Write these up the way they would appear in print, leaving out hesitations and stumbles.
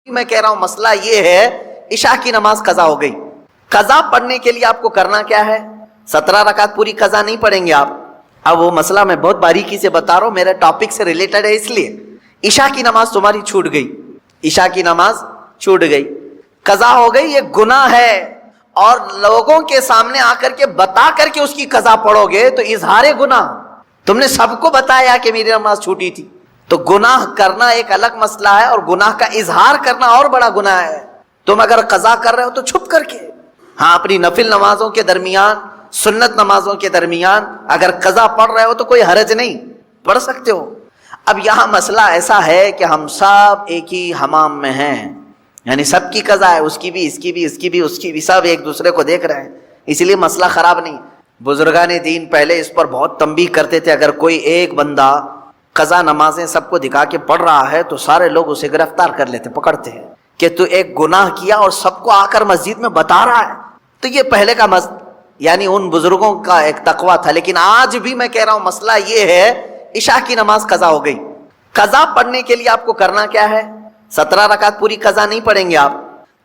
میں کہہ رہا ہوں مسئلہ یہ ہے، عشاء کی نماز قضا ہو گئی. قضا پڑھنے کے لیے آپ کو کرنا کیا ہے؟ 17 رکعت پوری قضا نہیں پڑھیں گے آپ. اب وہ مسئلہ میں بہت باریکی سے بتا رہا ہوں، میرے ٹاپک سے ریلیٹڈ ہے، اس لیے عشاء کی نماز تمہاری چھوٹ گئی. عشاء کی نماز چھوٹ گئی، قضا ہو گئی. یہ گناہ ہے، اور لوگوں کے سامنے آ کر کے بتا کر کے اس کی قضا پڑھو گے تو اظہار گناہ. تم نے سب کو بتایا کہ میری نماز چھوٹی تھی. تو گناہ کرنا ایک الگ مسئلہ ہے، اور گناہ کا اظہار کرنا اور بڑا گناہ ہے. تم اگر قضا کر رہے ہو تو چھپ کر کے، ہاں اپنی نفل نمازوں کے درمیان، سنت نمازوں کے درمیان اگر قضا پڑھ رہے ہو تو کوئی حرج نہیں، پڑھ سکتے ہو. اب یہاں مسئلہ ایسا ہے کہ ہم سب ایک ہی حمام میں ہیں، یعنی سب کی قضا ہے، اس کی بھی، اس کی بھی، اس کی بھی، اس کی بھی، سب ایک دوسرے کو دیکھ رہے ہیں، اس لیے مسئلہ خراب نہیں. بزرگان دین پہلے اس پر بہت تنبیہ کرتے تھے، اگر کوئی ایک بندہ قضا نمازیں سب کو دکھا کے پڑھ رہا ہے تو سارے لوگ اسے گرفتار کر لیتے، پکڑتے ہیں کہ تو ایک گناہ کیا اور سب کو آ کر مسجد میں بتا رہا ہے. تو یہ پہلے کا یعنی ان بزرگوں کا ایک تقویٰ تھا. لیکن آج بھی میں کہہ رہا ہوں مسئلہ یہ ہے، عشاء کی نماز قضا ہو گئی. قضا پڑھنے کے لیے آپ کو کرنا کیا ہے؟ 17 رکعت پوری قضا نہیں پڑھیں گے آپ،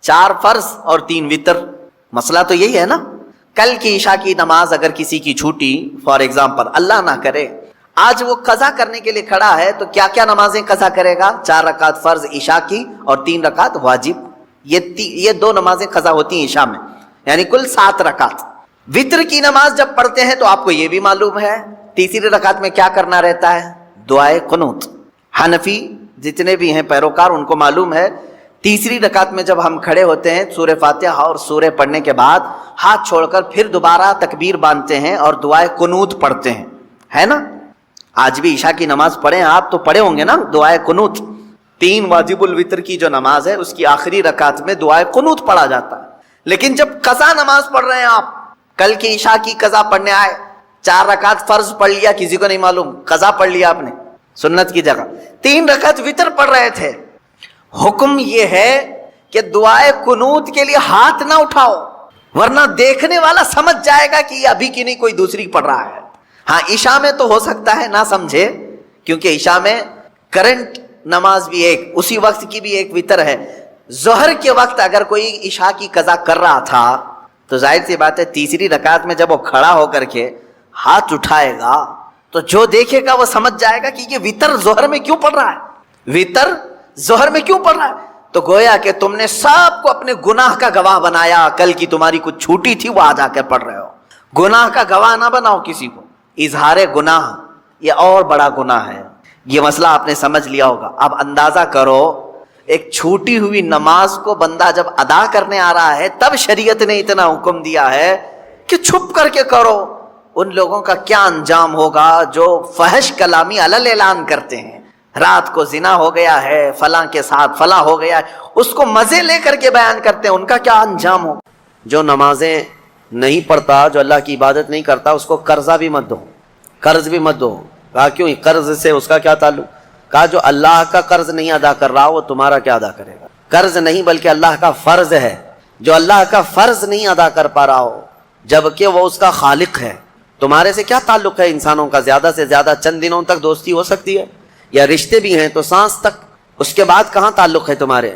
4 فرض اور 3 وتر. مسئلہ تو یہی ہے نا. کل کی عشاء کی نماز اگر کسی کی چھوٹی، فار ایگزامپل اللہ نہ کرے آج وہ قضا کرنے کے لیے کھڑا ہے، تو کیا کیا نمازیں قضا کرے گا؟ 4 رکعت فرض عشاء کی اور 3 رکعت واجب. یہ 2 نمازیں قضا ہوتی ہیں عشاء میں، یعنی کل 7 رکعت. وتر کی نماز جب پڑھتے ہیں تو آپ کو یہ بھی معلوم ہے تیسری رکعت میں کیا کرنا رہتا ہے؟ دعائے قنوت. حنفی جتنے بھی ہیں پیروکار ان کو معلوم ہے تیسری رکعت میں جب ہم کھڑے ہوتے ہیں سورہ فاتحہ اور سورہ پڑھنے کے بعد ہاتھ چھوڑ کر پھر دوبارہ تکبیر باندھتے ہیں اور دعائے قنوت پڑھتے ہیں، ہے نا؟ آج بھی عشاء کی نماز پڑھیں آپ تو پڑھے ہوں گے نا دعائے قنوت. 3 واجب الوتر کی جو نماز ہے اس کی آخری رکعت میں دعائے قنوت پڑھا جاتا ہے. لیکن جب قضا نماز پڑھ رہے ہیں آپ، کل کی عشاء کی قضا پڑھنے آئے، 4 رکعت فرض پڑھ لیا، کسی کو نہیں معلوم قضا پڑھ لیا آپ نے سنت کی جگہ، 3 رکعت وتر پڑھ رہے تھے. حکم یہ ہے کہ دعائے قنوت کے لیے ہاتھ نہ اٹھاؤ، ورنہ دیکھنے والا سمجھ جائے گا کہ یہ ابھی کی نہیں کوئی دوسری پڑھ رہا ہے. ہاں عشاء میں تو ہو سکتا ہے نہ سمجھے، کیونکہ عشاء میں کرنٹ نماز بھی ایک اسی وقت کی بھی ایک وتر ہے. ظہر کے وقت اگر کوئی عشاء کی قضا کر رہا تھا تو ظاہر سی بات ہے تیسری رکعت میں جب وہ کھڑا ہو کر کے ہاتھ اٹھائے گا تو جو دیکھے گا وہ سمجھ جائے گا کہ یہ وتر ظہر میں کیوں پڑھ رہا ہے، وتر ظہر میں کیوں پڑھ رہا ہے. تو گویا کہ تم نے سب کو اپنے گناہ کا گواہ بنایا. کل کی تمہاری کچھ چھوٹی تھی وہ آج آ کے پڑھ رہے ہو. گناہ کا گواہ نہ بناؤ کسی کو. اظہار گناہ یہ اور بڑا گناہ ہے. یہ مسئلہ آپ نے سمجھ لیا ہوگا. اب اندازہ کرو ایک چھوٹی ہوئی نماز کو بندہ جب ادا کرنے آ رہا ہے تب شریعت نے اتنا حکم دیا ہے کہ چھپ کر کے کرو. ان لوگوں کا کیا انجام ہوگا جو فحش کلامی علل اعلان کرتے ہیں، رات کو زنا ہو گیا ہے فلاں کے ساتھ، فلاں ہو گیا ہے، اس کو مزے لے کر کے بیان کرتے ہیں، ان کا کیا انجام ہو. جو نمازیں نہیں پڑھتا، جو اللہ کی عبادت نہیں کرتا، اس کو قرضہ بھی مت دو، قرض بھی مت دو. کہا کیوں؟ قرض سے اس کا کیا تعلق؟ کہا جو اللہ کا قرض نہیں ادا کر رہا وہ تمہارا کیا ادا کرے گا؟ قرض نہیں بلکہ اللہ کا فرض ہے. جو اللہ کا فرض نہیں ادا کر پا رہا ہو جبکہ وہ اس کا خالق ہے، تمہارے سے کیا تعلق ہے؟ انسانوں کا زیادہ سے زیادہ چند دنوں تک دوستی ہو سکتی ہے، یا رشتے بھی ہیں تو سانس تک، اس کے بعد کہاں تعلق ہے تمہارے؟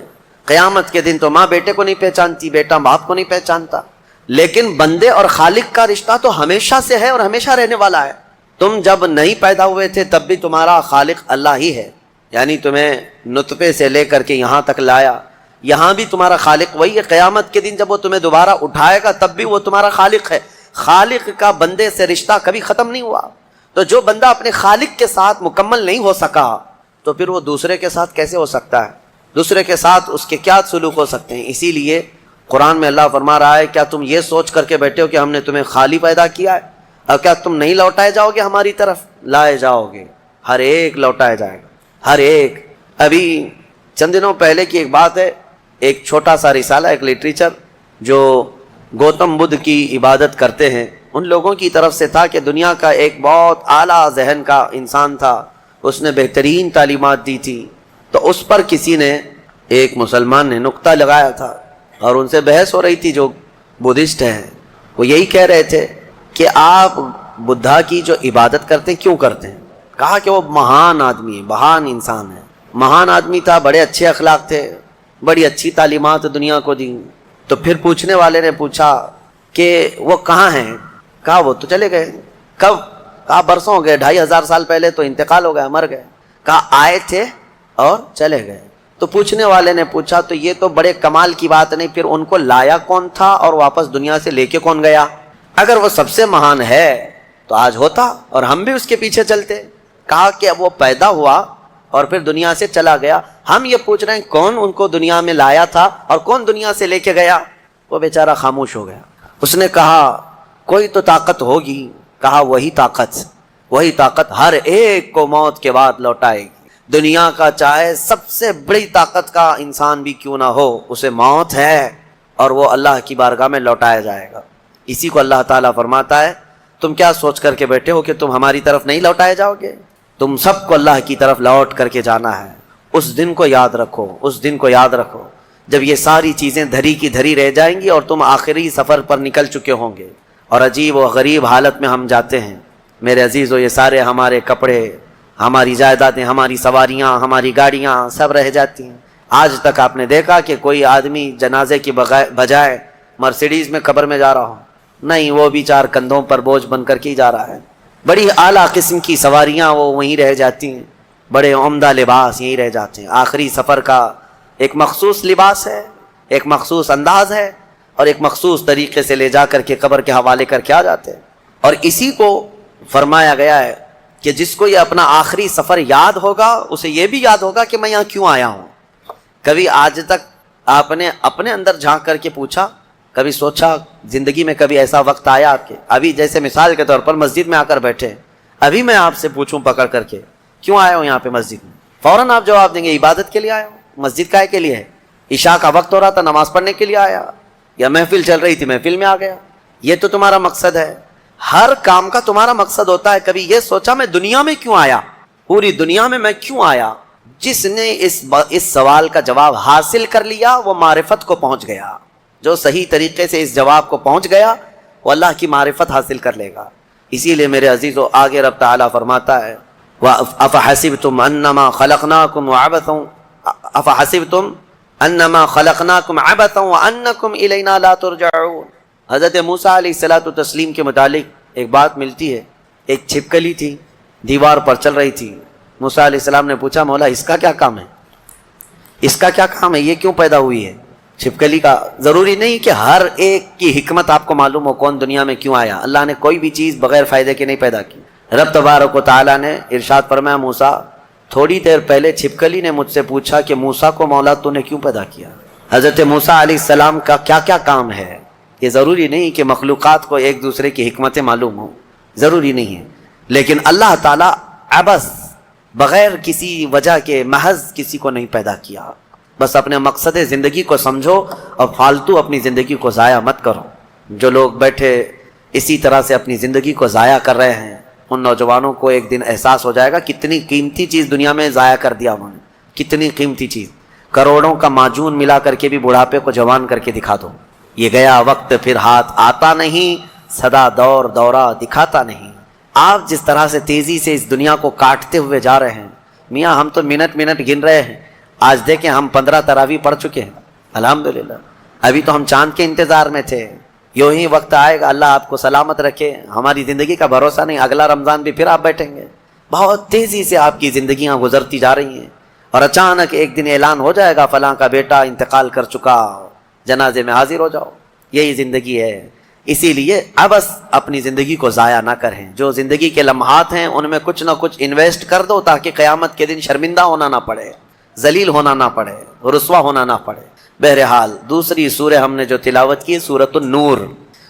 قیامت کے دن تو ماں بیٹے کو نہیں پہچانتی، بیٹا باپ کو نہیں پہچانتا. لیکن بندے اور خالق کا رشتہ تو ہمیشہ سے ہے اور ہمیشہ رہنے والا ہے. تم جب نہیں پیدا ہوئے تھے تب بھی تمہارا خالق اللہ ہی ہے، یعنی تمہیں نطفے سے لے کر کے یہاں تک لایا، یہاں بھی تمہارا خالق وہی ہے. قیامت کے دن جب وہ تمہیں دوبارہ اٹھائے گا تب بھی وہ تمہارا خالق ہے. خالق کا بندے سے رشتہ کبھی ختم نہیں ہوا. تو جو بندہ اپنے خالق کے ساتھ مکمل نہیں ہو سکا تو پھر وہ دوسرے کے ساتھ کیسے ہو سکتا ہے؟ دوسرے کے ساتھ اس کے کیا سلوک ہو سکتے ہیں؟ اسی لیے قرآن میں اللہ فرما رہا ہے کیا تم یہ سوچ کر کے بیٹھے ہو کہ ہم نے تمہیں خالی پیدا کیا ہے، اور کیا تم نہیں لوٹائے جاؤ گے ہماری طرف؟ لائے جاؤ گے، ہر ایک لوٹائے جائے گا، ہر ایک. ابھی چند دنوں پہلے کی ایک بات ہے، ایک چھوٹا سا رسالہ، ایک لٹریچر جو گوتم بدھ کی عبادت کرتے ہیں ان لوگوں کی طرف سے تھا کہ دنیا کا ایک بہت اعلیٰ ذہن کا انسان تھا، اس نے بہترین تعلیمات دی تھی. تو اس پر کسی نے، ایک مسلمان نے نقطہ لگایا تھا اور ان سے بحث ہو رہی تھی جو بدھسٹ ہیں. وہ یہی کہہ رہے تھے کہ آپ بدھا کی جو عبادت کرتے ہیں کیوں کرتے ہیں؟ کہا کہ وہ مہان آدمی ہے، مہان انسان ہے، مہان آدمی تھا، بڑے اچھے اخلاق تھے، بڑی اچھی تعلیمات دنیا کو دی. تو پھر پوچھنے والے نے پوچھا کہ وہ کہاں ہیں؟ کہا وہ تو چلے گئے. کب؟ کہا برسوں ہو گئے, 2500 سال پہلے تو انتقال ہو گیا, مر گئے. کہا آئے تھے اور چلے گئے. تو پوچھنے والے نے پوچھا تو یہ تو بڑے کمال کی بات نہیں, پھر ان کو لایا کون تھا اور واپس دنیا سے لے کے کون گیا؟ اگر وہ سب سے مہان ہے تو آج ہوتا اور ہم بھی اس کے پیچھے چلتے. کہا کہ وہ پیدا ہوا اور پھر دنیا سے چلا گیا, ہم یہ پوچھ رہے ہیں کون ان کو دنیا میں لایا تھا اور کون دنیا سے لے کے گیا؟ وہ بیچارہ خاموش ہو گیا. اس نے کہا کوئی تو طاقت ہوگی. کہا وہی طاقت ہر ایک کو موت کے بعد لوٹائے گی. دنیا کا چاہے سب سے بڑی طاقت کا انسان بھی کیوں نہ ہو, اسے موت ہے اور وہ اللہ کی بارگاہ میں لوٹایا جائے گا. اسی کو اللہ تعالیٰ فرماتا ہے تم کیا سوچ کر کے بیٹھے ہو کہ تم ہماری طرف نہیں لوٹائے جاؤ گے؟ تم سب کو اللہ کی طرف لوٹ کر کے جانا ہے. اس دن کو یاد رکھو, اس دن کو یاد رکھو جب یہ ساری چیزیں دھری کی دھری رہ جائیں گی اور تم آخری سفر پر نکل چکے ہوں گے. اور عجیب و غریب حالت میں ہم جاتے ہیں میرے عزیزو. یہ سارے ہمارے کپڑے, ہماری جائیدادیں, ہماری سواریاں, ہماری گاڑیاں سب رہ جاتی ہیں. آج تک آپ نے دیکھا کہ کوئی آدمی جنازے کی بجائے مرسیڈیز میں قبر میں جا رہا ہو؟ نہیں, وہ بھی 4 کندھوں پر بوجھ بن کر کے ہی جا رہا ہے. بڑی اعلیٰ قسم کی سواریاں وہ وہیں رہ جاتی ہیں, بڑے عمدہ لباس یہیں رہ جاتے ہیں. آخری سفر کا ایک مخصوص لباس ہے, ایک مخصوص انداز ہے اور ایک مخصوص طریقے سے لے جا کر کے قبر کے حوالے کر کے آ جاتے ہیں. اور اسی کو فرمایا گیا ہے کہ جس کو یہ اپنا آخری سفر یاد ہوگا اسے یہ بھی یاد ہوگا کہ میں یہاں کیوں آیا ہوں. کبھی آج تک آپ نے اپنے اندر جھانک کر کے پوچھا, کبھی سوچا زندگی میں کبھی ایسا وقت آیا آپ کے, ابھی جیسے مثال کے طور پر مسجد میں آ کر بیٹھے, ابھی میں آپ سے پوچھوں پکڑ کر کے کیوں آیا ہوں یہاں پہ مسجد میں, فوراً آپ جواب دیں گے عبادت کے لیے آیا ہوں. مسجد کائے کے لیے ہے؟ عشاء کا وقت ہو رہا تھا, نماز پڑھنے کے لیے آیا, یا محفل چل رہی تھی محفل میں آ گیا. یہ تو تمہارا مقصد ہے. ہر کام کا تمہارا مقصد ہوتا ہے. کبھی یہ سوچا میں دنیا میں کیوں آیا, پوری دنیا میں کیوں آیا؟ جس نے اس سوال کا جواب حاصل کر لیا وہ معرفت کو پہنچ گیا. جو صحیح طریقے سے اس جواب کو پہنچ گیا وہ اللہ کی معرفت حاصل کر لے گا. اسی لیے میرے عزیزو آگے رب تعالیٰ فرماتا ہے أَفَحَسِبْتُمْ أَنَّمَا خَلَقْنَاكُمْ عَبَثًا وَأَنَّكُمْ إِلَيْنَا لَا تُرْجَعُونَ. حضرت موسیٰ علیہ الصلوۃ والتسلیم کے متعلق ایک بات ملتی ہے. ایک چھپکلی تھی, دیوار پر چل رہی تھی. موسیٰ علیہ السلام نے پوچھا مولا اس کا کیا کام ہے, اس کا کیا کام ہے, یہ کیوں پیدا ہوئی ہے چھپکلی کا؟ ضروری نہیں کہ ہر ایک کی حکمت آپ کو معلوم ہو کون دنیا میں کیوں آیا. اللہ نے کوئی بھی چیز بغیر فائدے کے نہیں پیدا کی. رب تبارک و تعالیٰ نے ارشاد فرمایا موسیٰ تھوڑی دیر پہلے چھپکلی نے مجھ سے پوچھا کہ موسیٰ کو مولا تو نے کیوں پیدا کیا. حضرت موسیٰ علیہ السلام کا کیا کیا کام ہے. یہ ضروری نہیں کہ مخلوقات کو ایک دوسرے کی حکمتیں معلوم ہوں, ضروری نہیں ہے. لیکن اللہ تعالیٰ عبث بغیر کسی وجہ کے محض کسی کو نہیں پیدا کیا. بس اپنے مقصد زندگی کو سمجھو اور فالتو اپنی زندگی کو ضائع مت کرو. جو لوگ بیٹھے اسی طرح سے اپنی زندگی کو ضائع کر رہے ہیں ان نوجوانوں کو ایک دن احساس ہو جائے گا کتنی قیمتی چیز دنیا میں ضائع کر دیا انہوں نے. کتنی قیمتی چیز, کروڑوں کا معجون ملا کر کے بھی بڑھاپے کو جوان کر کے دکھا دو. یہ گیا وقت پھر ہاتھ آتا نہیں, سدا دور دورہ دکھاتا نہیں. آپ جس طرح سے تیزی سے اس دنیا کو کاٹتے ہوئے جا رہے ہیں, میاں ہم تو منٹ گن رہے ہیں. آج دیکھیں ہم 15 تراویح پڑھ چکے ہیں الحمدللہ. ابھی تو ہم چاند کے انتظار میں تھے. یوں ہی وقت آئے گا, اللہ آپ کو سلامت رکھے, ہماری زندگی کا بھروسہ نہیں, اگلا رمضان بھی پھر آپ بیٹھیں گے. بہت تیزی سے آپ کی زندگیاں گزرتی جا رہی ہیں اور اچانک ایک دن اعلان ہو جائے گا فلاں کا بیٹا انتقال کر چکا, جنازے میں حاضر ہو جاؤ. یہی زندگی ہے. اسی لیے ابس اپنی زندگی کو ضائع نہ کریں. جو زندگی کے لمحات ہیں ان میں کچھ نہ کچھ انویسٹ کر دو تاکہ قیامت کے دن شرمندہ ہونا نہ پڑے, ذلیل ہونا نہ پڑے, رسوا ہونا نہ پڑے. بہرحال دوسری سورہ ہم نے جو تلاوت کی سورۃ النور,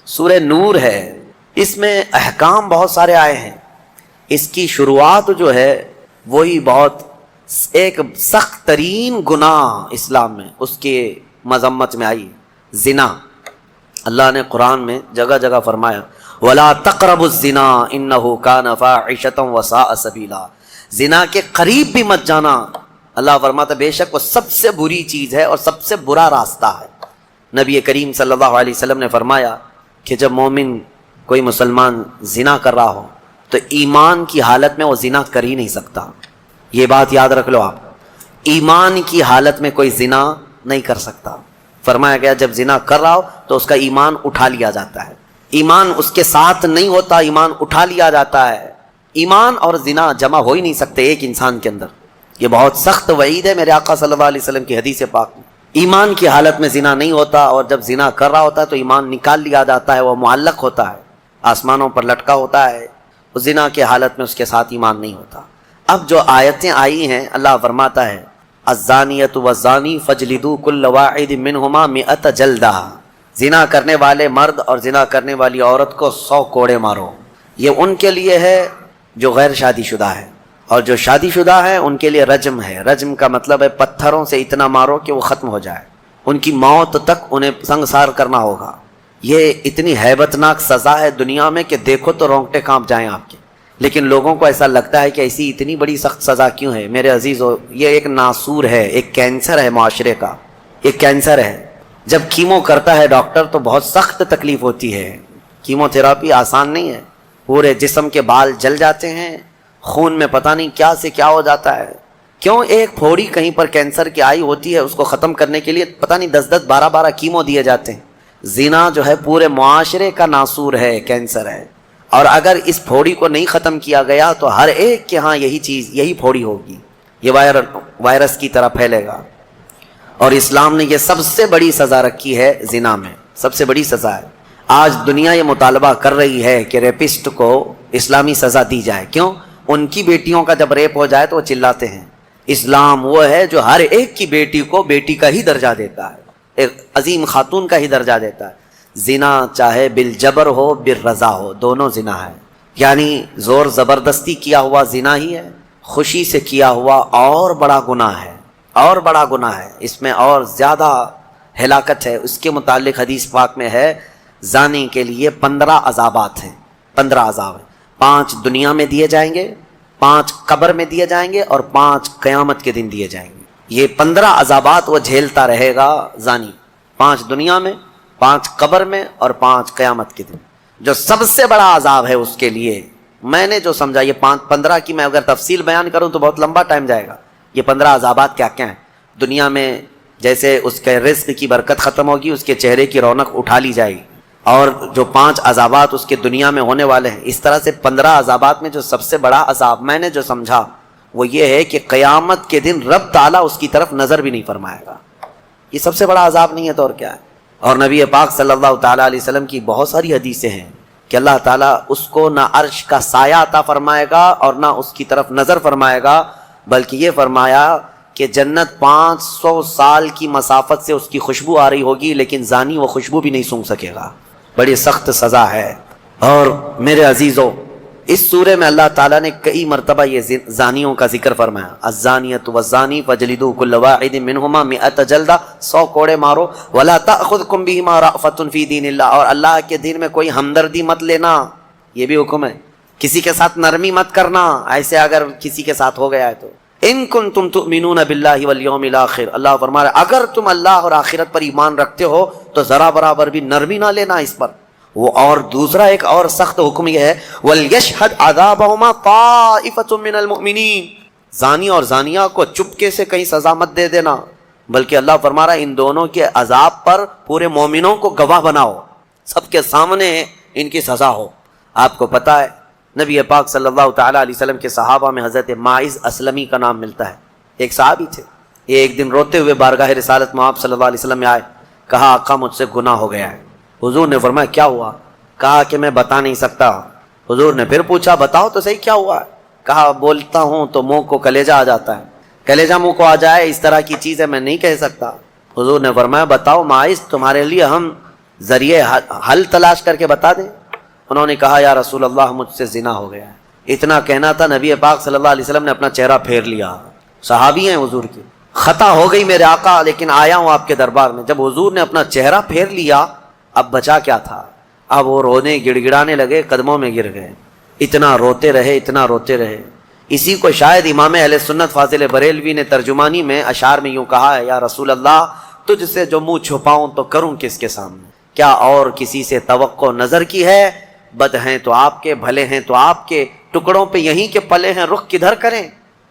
سورہ نور ہے. اس میں احکام بہت سارے آئے ہیں. اس کی شروعات جو ہے وہی بہت ایک سخت ترین گناہ اسلام میں اس کے مذمت میں آئی, زنا. اللہ نے قرآن میں جگہ جگہ فرمایا وَلَا تَقْرَبُوا الزِّنَا إِنَّهُ كَانَ فَاحِشَةً وَسَاءَ سَبِيلًا. زنا کے قریب بھی مت جانا. اللہ فرماتا بے شک وہ سب سے بری چیز ہے اور سب سے برا راستہ ہے. نبی کریم صلی اللہ علیہ وسلم نے فرمایا کہ جب مومن کوئی مسلمان زنا کر رہا ہو تو ایمان کی حالت میں وہ زنا کر ہی نہیں سکتا. یہ بات یاد رکھ لو آپ, ایمان کی حالت میں کوئی زنا نہیں کر سکتا. فرمایا گیا جب زنا کر رہا ہو تو اس کا ایمان اٹھا لیا جاتا ہے. ایمان اس کے ساتھ نہیں ہوتا, ایمان اٹھا لیا جاتا ہے. ایمان اور زنا جمع ہو ہی نہیں سکتے ایک انسان کے اندر. یہ بہت سخت وعید ہے میرے آقا صلی اللہ علیہ وسلم کی حدیث پاک میں. ایمان کی حالت میں زنا نہیں ہوتا, اور جب زنا کر رہا ہوتا ہے تو ایمان نکال لیا جاتا ہے, وہ معلق ہوتا ہے, آسمانوں پر لٹکا ہوتا ہے. زنا کی حالت میں اس کے ساتھ ایمان نہیں ہوتا. اب جو آیتیں آئی ہیں اللہ فرماتا ہے الزانیۃ والزانی فاجلدوا کل واحد منہما 100 جلدہ. زنا کرنے والے مرد اور زنا کرنے والی عورت کو 100 کوڑے مارو. یہ ان کے لیے ہے جو غیر شادی شدہ ہے, اور جو شادی شدہ ہے ان کے لیے رجم ہے. رجم کا مطلب ہے پتھروں سے اتنا مارو کہ وہ ختم ہو جائے, ان کی موت تک انہیں سنگسار کرنا ہوگا. یہ اتنی ہیبت ناک سزا ہے دنیا میں کہ دیکھو تو رونگٹے کانپ جائیں آپ کے. لیکن لوگوں کو ایسا لگتا ہے کہ ایسی اتنی بڑی سخت سزا کیوں ہے. میرے عزیزو, یہ ایک ناسور ہے, ایک کینسر ہے معاشرے کا, ایک کینسر ہے. جب کیمو کرتا ہے ڈاکٹر تو بہت سخت تکلیف ہوتی ہے. کیمو تھراپی آسان نہیں ہے, پورے جسم کے بال جل جاتے ہیں, خون میں پتہ نہیں کیا سے کیا ہو جاتا ہے. کیوں؟ ایک پھوڑی کہیں پر کینسر کی آئی ہوتی ہے, اس کو ختم کرنے کے لیے پتہ نہیں 10 12 کیمو دیے جاتے ہیں. زنا جو ہے پورے معاشرے کا ناسور ہے, کینسر ہے. اور اگر اس پھوڑی کو نہیں ختم کیا گیا تو ہر ایک کے ہاں یہی چیز, یہی پھوڑی ہوگی, یہ وائرس کی طرح پھیلے گا. اور اسلام نے یہ سب سے بڑی سزا رکھی ہے زنا میں, سب سے بڑی سزا ہے. آج دنیا یہ مطالبہ کر رہی ہے کہ ریپسٹ کو اسلامی سزا دی جائے. کیوں؟ ان کی بیٹیوں کا جب ریپ ہو جائے تو وہ چلاتے ہیں. اسلام وہ ہے جو ہر ایک کی بیٹی کو بیٹی کا ہی درجہ دیتا ہے, ایک عظیم خاتون کا ہی درجہ دیتا ہے. زنا چاہے بالجبر ہو بالرضا ہو, دونوں زنا ہے. یعنی زور زبردستی کیا ہوا زنا ہی ہے, خوشی سے کیا ہوا اور بڑا گناہ ہے, اور بڑا گناہ ہے. اس میں اور زیادہ ہلاکت ہے. اس کے متعلق حدیث پاک میں ہے زانی کے لیے 15 عذابات ہیں, 15 عذاب ہیں. 5 دنیا میں دیے جائیں گے, 5 قبر میں دیے جائیں گے, اور 5 قیامت کے دن دیے جائیں گے. یہ 15 عذابات وہ جھیلتا رہے گا زانی, 5 دنیا میں, 5 قبر میں, اور 5 قیامت کے دن. جو سب سے بڑا عذاب ہے اس کے لیے, میں نے جو سمجھا, یہ 15 کی میں اگر تفصیل بیان کروں تو بہت لمبا ٹائم جائے گا. یہ 15 عذابات کیا کیا ہیں دنیا میں؟ جیسے اس کے رزق کی برکت ختم ہوگی, اس کے چہرے کی رونق اٹھا لی جائے گی. اور جو 5 عذابات اس کے دنیا میں ہونے والے ہیں, اس طرح سے 15 عذابات میں جو سب سے بڑا عذاب میں نے جو سمجھا وہ یہ ہے کہ قیامت کے دن رب تعالیٰ اس کی طرف نظر بھی نہیں فرمائے گا. یہ سب سے بڑا عذاب نہیں ہے تو اور کیا ہے؟ اور نبی پاک صلی اللہ تعالیٰ علیہ وسلم کی بہت ساری حدیثیں ہیں کہ اللہ تعالیٰ اس کو نہ عرش کا سایہ عطا فرمائے گا اور نہ اس کی طرف نظر فرمائے گا, بلکہ یہ فرمایا کہ جنت 500 سال کی مسافت سے اس کی خوشبو آ رہی ہوگی, لیکن زانی وہ خوشبو بھی نہیں سونگھ سکے گا. بڑی سخت سزا ہے. اور میرے عزیزو, اس سورے میں اللہ تعالیٰ نے کئی مرتبہ یہ زانیوں کا ذکر فرمایا. الزانیۃ والزانی فاجلدوا کل واحد منہما 100 جلدہ, 100 کوڑے مارو. ولا تأخذکم بہما رأفۃ فی دین اللہ, اور اللہ کے دین میں کوئی ہمدردی مت لینا, یہ بھی حکم ہے. کسی کے ساتھ نرمی مت کرنا ایسے اگر کسی کے ساتھ ہو گیا ہے تو. ان کنتم تؤمنون باللہ والیوم الاخر, اللہ فرما رہا ہے اگر تم اللہ اور آخرت پر ایمان رکھتے ہو تو ذرا برابر بھی نرمی نہ لینا اس پر. وہ اور دوسرا ایک اور سخت حکم یہ ہے وَلْيَشْهَدْ عَذَابَهُمَا طَائِفَةٌ مِّنَ الْمُؤْمِنِينَ, زانی اور زانیہ کو چپکے سے کہیں سزا مت دے دینا, بلکہ اللہ فرما رہا ہے ان دونوں کے عذاب پر پورے مومنوں کو گواہ بناؤ, سب کے سامنے ان کی سزا ہو. آپ کو پتہ ہے نبی پاک صلی اللہ تعالیٰ علیہ وسلم کے صحابہ میں حضرت ماعز اسلمی کا نام ملتا ہے. ایک صحابی تھے, یہ ایک دن روتے ہوئے بارگاہ رسالت میں آپ صلی اللہ علیہ وسلم میں آئے, کہا آقا مجھ سے گناہ ہو گیا ہے. حضور نے فرمایا کیا ہوا؟ کہا کہ میں بتا نہیں سکتا. حضور نے پھر پوچھا بتاؤ تو صحیح کیا ہوا ہے؟ کہا بولتا ہوں تو منہ کو کلیجہ آ جاتا ہے, کلیجہ منہ کو آ جائے اس طرح کی چیز ہے میں نہیں کہہ سکتا. حضور نے فرمایا بتاؤ ماعز تمہارے لیے ہم ذریعے حل تلاش کر کے بتا دیں. انہوں نے کہا یا رسول اللہ مجھ سے زنا ہو گیا ہے. اتنا کہنا تھا نبی پاک صلی اللہ علیہ وسلم نے اپنا چہرہ پھیر لیا. صحابی ہیں حضور کی, خطا ہو گئی میرے آقا لیکن آیا ہوں آپ کے دربار میں. جب حضور نے اپنا چہرہ پھیر لیا اب بچا کیا تھا؟ اب وہ رونے گڑ گڑانے لگے, قدموں میں گر گئے. اتنا روتے رہے, اتنا روتے رہے. اسی کو شاید امام اہل سنت فاضل بریلوی نے ترجمانی میں اشعار میں یوں کہا ہے یا رسول اللہ تجھ سے جو منہ چھپاؤں تو کروں کس کے سامنے, کیا اور کسی سے توقع نظر کی ہے؟ بد ہیں تو آپ کے, بھلے ہیں تو آپ کے, ٹکڑوں پہ یہیں کے پلے ہیں, رخ کدھر کریں؟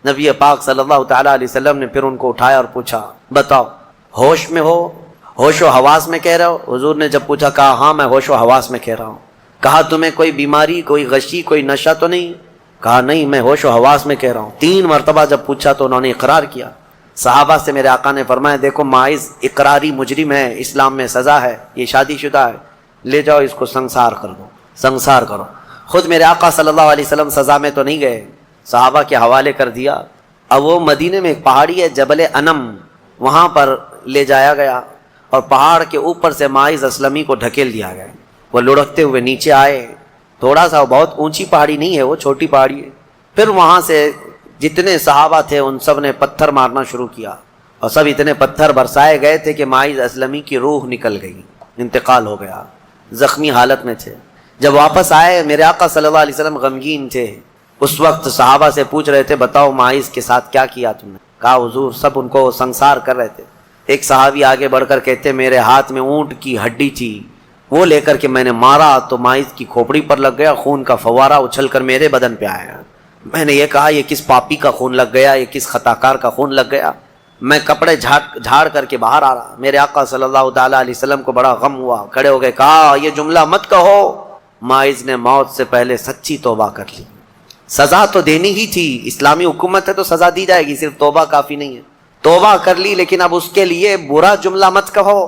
نبی پاک صلی اللہ تعالیٰ علیہ وسلم نے پھر ان کو اٹھایا اور پوچھا بتاؤ ہوش میں ہو, ہوش و حواس میں کہہ رہے ہو؟ حضور نے جب پوچھا کہا ہاں میں ہوش و حواس میں کہہ رہا ہوں. کہا تمہیں کوئی بیماری, کوئی غشی, کوئی نشہ تو نہیں؟ کہا نہیں میں ہوش و حواس میں کہہ رہا ہوں. 3 مرتبہ جب پوچھا تو انہوں نے اقرار کیا. صحابہ سے میرے آقا نے فرمایا دیکھو ماعز اقراری مجرم ہے, اسلام میں سزا ہے, یہ شادی شدہ ہے, لے جاؤ اس کو سنسار کر دو, سنسار کرو. خود میرے آقا صلی اللہ علیہ وسلم سزا میں تو نہیں گئے, صحابہ کے حوالے کر دیا. اب وہ مدینے میں ایک پہاڑی ہے جبل انم, وہاں پر لے جایا گیا اور پہاڑ کے اوپر سے ماعز اسلمی کو ڈھکیل دیا گیا. وہ لڑکتے ہوئے نیچے آئے, تھوڑا سا, بہت اونچی پہاڑی نہیں ہے وہ, چھوٹی پہاڑی ہے. پھر وہاں سے جتنے صحابہ تھے ان سب نے پتھر مارنا شروع کیا اور سب اتنے پتھر برسائے گئے تھے کہ ماعز اسلمی کی روح نکل گئی, انتقال ہو گیا, زخمی حالت میں تھے. جب واپس آئے میرے آقا صلی اللہ علیہ وسلم غمگین تھے. اس وقت صحابہ سے پوچھ رہے تھے بتاؤ ماعز کے ساتھ کیا کیا تم نے؟ کہا حضور سب ان کو سنسار کر رہے تھے. ایک صحابی آگے بڑھ کر کہتے میرے ہاتھ میں اونٹ کی ہڈی تھی, وہ لے کر کے میں نے مارا تو ماعز کی کھوپڑی پر لگ گیا, خون کا فوارہ اچھل کر میرے بدن پہ آیا. میں نے یہ کہا یہ کس پاپی کا خون لگ گیا, یہ کس خطا کار کا خون لگ گیا. میں کپڑے جھاڑ کر کے باہر آ رہا. میرے آقا صلی اللہ تعالیٰ علیہ وسلم کو بڑا غم ہوا, کھڑے ہو گئے, کہا یہ جملہ مت کہو, ماعز نے موت سے پہلے سچی توبہ کر لی. سزا تو دینی ہی تھی, اسلامی حکومت ہے تو سزا دی جائے گی, صرف توبہ کافی نہیں ہے. توبہ کر لی لیکن اب اس کے لیے برا جملہ مت کہو.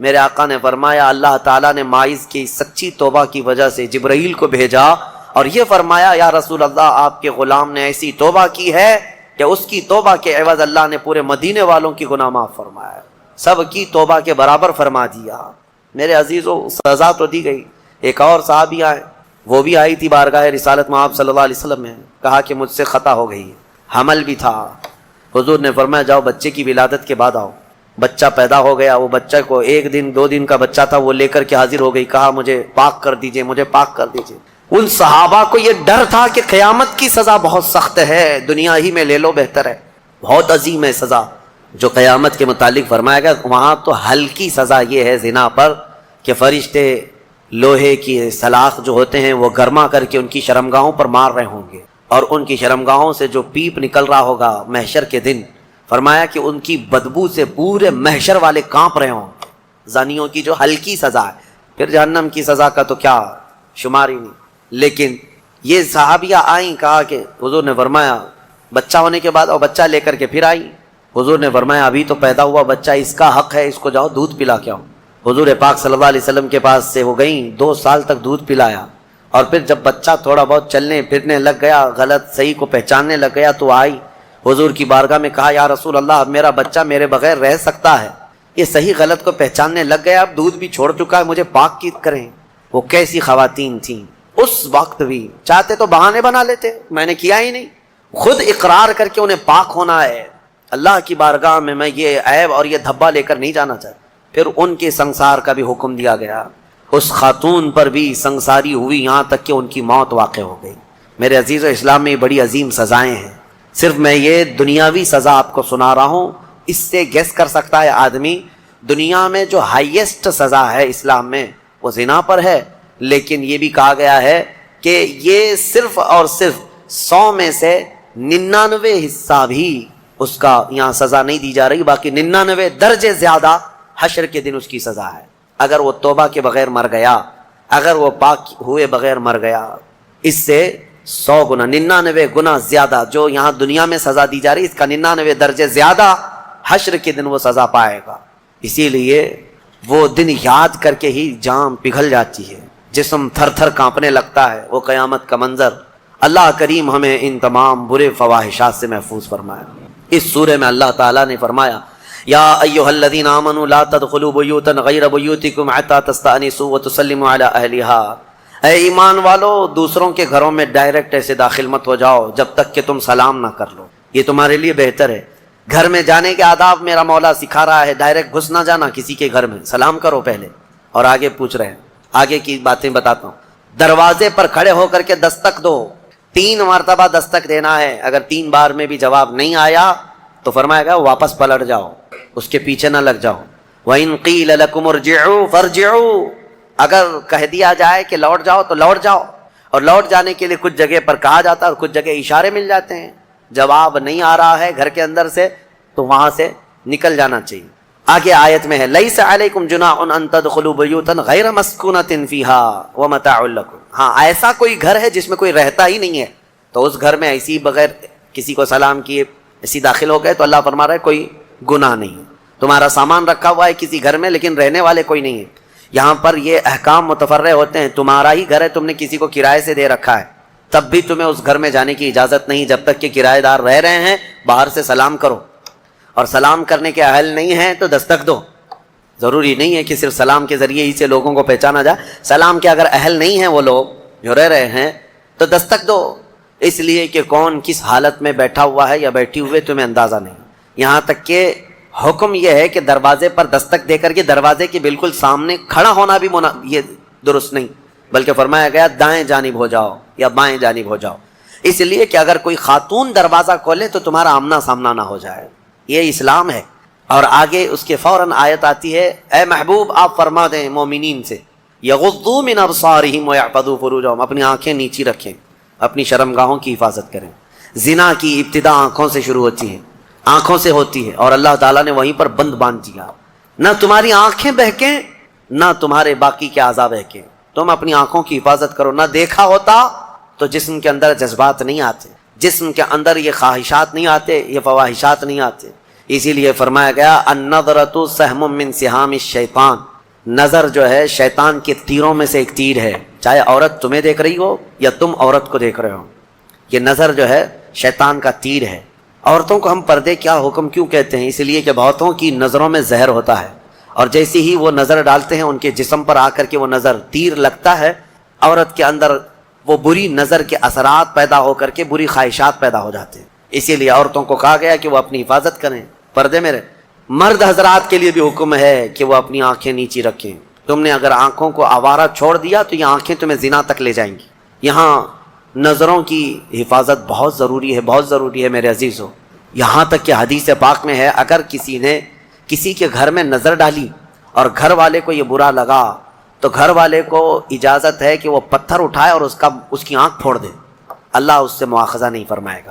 میرے آقا نے فرمایا اللہ تعالیٰ نے ماعز کی سچی توبہ کی وجہ سے جبرائیل کو بھیجا اور یہ فرمایا یا رسول اللہ آپ کے غلام نے ایسی توبہ کی ہے کہ اس کی توبہ کے عوض اللہ نے پورے مدینے والوں کی گناہ معاف فرمایا, سب کی توبہ کے برابر فرما دیا. میرے عزیزو سزا تو دی گئی. ایک اور صحابی آئے, وہ بھی آئی تھی بارگاہ رسالت میں آپ صلی اللہ علیہ وسلم میں, کہا کہ مجھ سے خطا ہو گئی, حمل بھی تھا. حضور نے فرمایا جاؤ بچے کی ولادت کے بعد آؤ. بچہ پیدا ہو گیا, وہ بچہ کو 1 دن 2 دن کا بچہ تھا, وہ لے کر کے حاضر ہو گئی, کہا مجھے پاک کر دیجئے, مجھے پاک کر دیجئے. ان صحابہ کو یہ ڈر تھا کہ قیامت کی سزا بہت سخت ہے, دنیا ہی میں لے لو بہتر ہے, بہت عظیم ہے سزا جو قیامت کے متعلق فرمایا گیا. وہاں تو ہلکی سزا یہ ہے زنا پر کہ فرشتے لوہے کی سلاخ جو ہوتے ہیں وہ گرما کر کے ان کی شرمگاہوں پر مار رہے ہوں گے, اور ان کی شرمگاہوں سے جو پیپ نکل رہا ہوگا محشر کے دن, فرمایا کہ ان کی بدبو سے پورے محشر والے کانپ رہے ہوں. زانیوں کی جو ہلکی سزا ہے, پھر جہنم کی سزا کا تو کیا شمار ہی نہیں. لیکن یہ صحابیہ آئیں, کہا کہ حضور نے فرمایا بچہ ہونے کے بعد, اور بچہ لے کر کے پھر آئی. حضور نے فرمایا ابھی تو پیدا ہوا بچہ, اس کا حق ہے, اس کو جاؤ دودھ پلا کے آؤ. حضور پاک صلی اللہ علیہ وسلم کے پاس سے وہ گئیں, 2 سال تک دودھ پلایا, اور پھر جب بچہ تھوڑا بہت چلنے پھرنے لگ گیا, غلط صحیح کو پہچاننے لگ گیا, تو آئی حضور کی بارگاہ میں, کہا یا رسول اللہ اب میرا بچہ میرے بغیر رہ سکتا ہے, یہ صحیح غلط کو پہچاننے لگ گیا, اب دودھ بھی چھوڑ چکا ہے, مجھے پاک کی کریں. وہ کیسی خواتین تھیں اس وقت بھی, چاہتے تو بہانے بنا لیتے, میں نے کیا ہی نہیں, خود اقرار کر کے انہیں پاک ہونا ہے. اللہ کی بارگاہ میں یہ عیب اور یہ دھبا لے کر نہیں جانا چاہتا. پھر ان کے سنسار کا بھی حکم دیا گیا, اس خاتون پر بھی سنساری ہوئی یہاں تک کہ ان کی موت واقع ہو گئی. میرے عزیز و اسلام میں بڑی عظیم سزائیں ہیں. صرف میں یہ دنیاوی سزا آپ کو سنا رہا ہوں, اس سے گیس کر سکتا ہے آدمی دنیا میں جو ہائیسٹ سزا ہے اسلام میں وہ زنا پر ہے. لیکن یہ بھی کہا گیا ہے کہ یہ صرف اور صرف 100 میں سے 99 حصہ بھی اس کا یہاں سزا نہیں دی جا رہی, باقی 99 درجے زیادہ حشر کے دن اس کی سزا ہے. اگر وہ توبہ کے بغیر مر گیا, اگر وہ پاک ہوئے بغیر مر گیا, اس سے 100 گنا 99 گنا زیادہ جو یہاں دنیا میں سزا دی جا رہی, اس کا 99 درجے زیادہ حشر کے دن وہ سزا پائے گا. اسی لیے وہ دن یاد کر کے ہی جان پگھل جاتی ہے, جسم تھر تھر کانپنے لگتا ہے. وہ قیامت کا منظر, اللہ کریم ہمیں ان تمام برے فواحشات سے محفوظ فرمایا. اس سورہ میں اللہ تعالیٰ نے فرمایا یا ایھا الذین آمنوا لا تدخلوا بیوتا غیر بیوتکم حتی تستأنسوا وتسلموا علی اہلہا. اے ایمان والو, دوسروں کے گھروں میں ڈائریکٹ ایسے داخل مت ہو جاؤ جب تک کہ تم سلام نہ کر لو, یہ تمہارے لیے بہتر ہے. گھر میں جانے کے آداب میرا مولا سکھا رہا ہے, ڈائریکٹ گھس نہ جانا کسی کے گھر میں, سلام کرو پہلے. اور آگے پوچھ رہے ہیں, آگے کی باتیں بتاتا ہوں. دروازے پر کھڑے ہو کر کے دستک دو, 3 مرتبہ دستک دینا ہے. اگر 3 بار میں بھی جواب نہیں آیا تو فرمایا گا واپس پلٹ جاؤ, اس کے پیچھے نہ لگ جاؤ. وَإِن قِيلَ لَكُمُ ارْجِعُوا فَارْجِعُوا, اگر کہہ دیا جائے کہ لوٹ جاؤ تو لوٹ جاؤ. اور لوٹ جانے کے لیے کچھ جگہ پر کہا جاتا ہے اور کچھ جگہ اشارے مل جاتے ہیں. جواب نہیں آ رہا ہے گھر کے اندر سے تو وہاں سے نکل جانا چاہیے. آگے آیت میں ہے لیس علیکم جناح ان تدخلوا بیوتا غیر مسکونۃ فیہا ومتاع لکم. ہاں ایسا کوئی گھر ہے جس میں کوئی رہتا ہی نہیں ہے تو اس گھر میں ایسی بغیر کسی کو سلام کیے ایسی داخل ہو گئے تو اللہ فرما رہا ہے کوئی گناہ نہیں. تمہارا سامان رکھا ہوا ہے کسی گھر میں لیکن رہنے والے کوئی نہیں ہے. یہاں پر یہ احکام متفرع ہوتے ہیں. تمہارا ہی گھر ہے, تم نے کسی کو کرائے سے دے رکھا ہے, تب بھی تمہیں اس گھر میں جانے کی اجازت نہیں جب تک کہ کرایہ دار رہ رہے ہیں. باہر سے سلام کرو, اور سلام کرنے کے اہل نہیں ہیں تو دستک دو. ضروری نہیں ہے کہ صرف سلام کے ذریعے ہی سے لوگوں کو پہچانا جائے. سلام کے اگر اہل نہیں ہیں وہ لوگ جو رہ رہے ہیں تو دستک دو, اس لیے کہ کون کس حالت میں بیٹھا ہوا ہے یا بیٹھی ہوئے تمہیں اندازہ نہیں. یہاں تک کہ حکم یہ ہے کہ دروازے پر دستک دے کر کے دروازے کے بالکل سامنے کھڑا ہونا بھی یہ درست نہیں, بلکہ فرمایا گیا دائیں جانب ہو جاؤ یا بائیں جانب ہو جاؤ, اس لیے کہ اگر کوئی خاتون دروازہ کھولے تو تمہارا آمنا سامنا نہ ہو جائے. یہ اسلام ہے. اور آگے اس کے فوراً آیت آتی ہے اے محبوب آپ فرما دیں مومنین سے یغضوا من ابصارہم ویحفظوا فروجہم, اپنی آنکھیں نیچی رکھیں, اپنی شرمگاہوں کی حفاظت کریں. زنا کی ابتدا آنکھوں سے شروع ہوتی ہے, آنکھوں سے ہوتی ہے, اور اللہ تعالیٰ نے وہیں پر بند باندھ دیا. نہ تمہاری آنکھیں بہکیں نہ تمہارے باقی کے اعضاء بہکیں. تم اپنی آنکھوں کی حفاظت کرو. نہ دیکھا ہوتا تو جسم کے اندر جذبات نہیں آتے, جسم کے اندر یہ خواہشات نہیں آتے, یہ فواہشات نہیں آتے. اسی لیے فرمایا گیا النظرۃ سہم من سہام الشیطان, نظر جو ہے شیطان کے تیروں میں سے ایک تیر ہے. چاہے عورت تمہیں دیکھ رہی ہو یا تم عورت کو دیکھ رہے ہو, یہ نظر جو ہے شیطان کا تیر ہے. عورتوں کو ہم پردے کیا حکم کیوں کہتے ہیں؟ اس لیے کہ بہتوں کی نظروں میں زہر ہوتا ہے, اور جیسے ہی وہ نظر ڈالتے ہیں ان کے جسم پر آ کر کے وہ نظر تیر لگتا ہے, عورت کے اندر وہ بری نظر کے اثرات پیدا ہو کر کے بری خواہشات پیدا ہو جاتے ہیں. اسی لیے عورتوں کو کہا گیا کہ وہ اپنی حفاظت کریں, پردے میں رہیں. مرد حضرات کے لیے بھی حکم ہے کہ وہ اپنی آنکھیں نیچی رکھیں. تم نے اگر آنکھوں کو آوارہ چھوڑ دیا تو یہ آنکھیں تمہیں زنا تک لے جائیں گی. یہاں نظروں کی حفاظت بہت ضروری ہے, بہت ضروری ہے میرے عزیزو. یہاں تک کہ حدیث پاک میں ہے اگر کسی نے کسی کے گھر میں نظر ڈالی اور گھر والے کو یہ برا لگا تو گھر والے کو اجازت ہے کہ وہ پتھر اٹھائے اور اس کی آنکھ پھوڑ دے, اللہ اس سے مواخذہ نہیں فرمائے گا.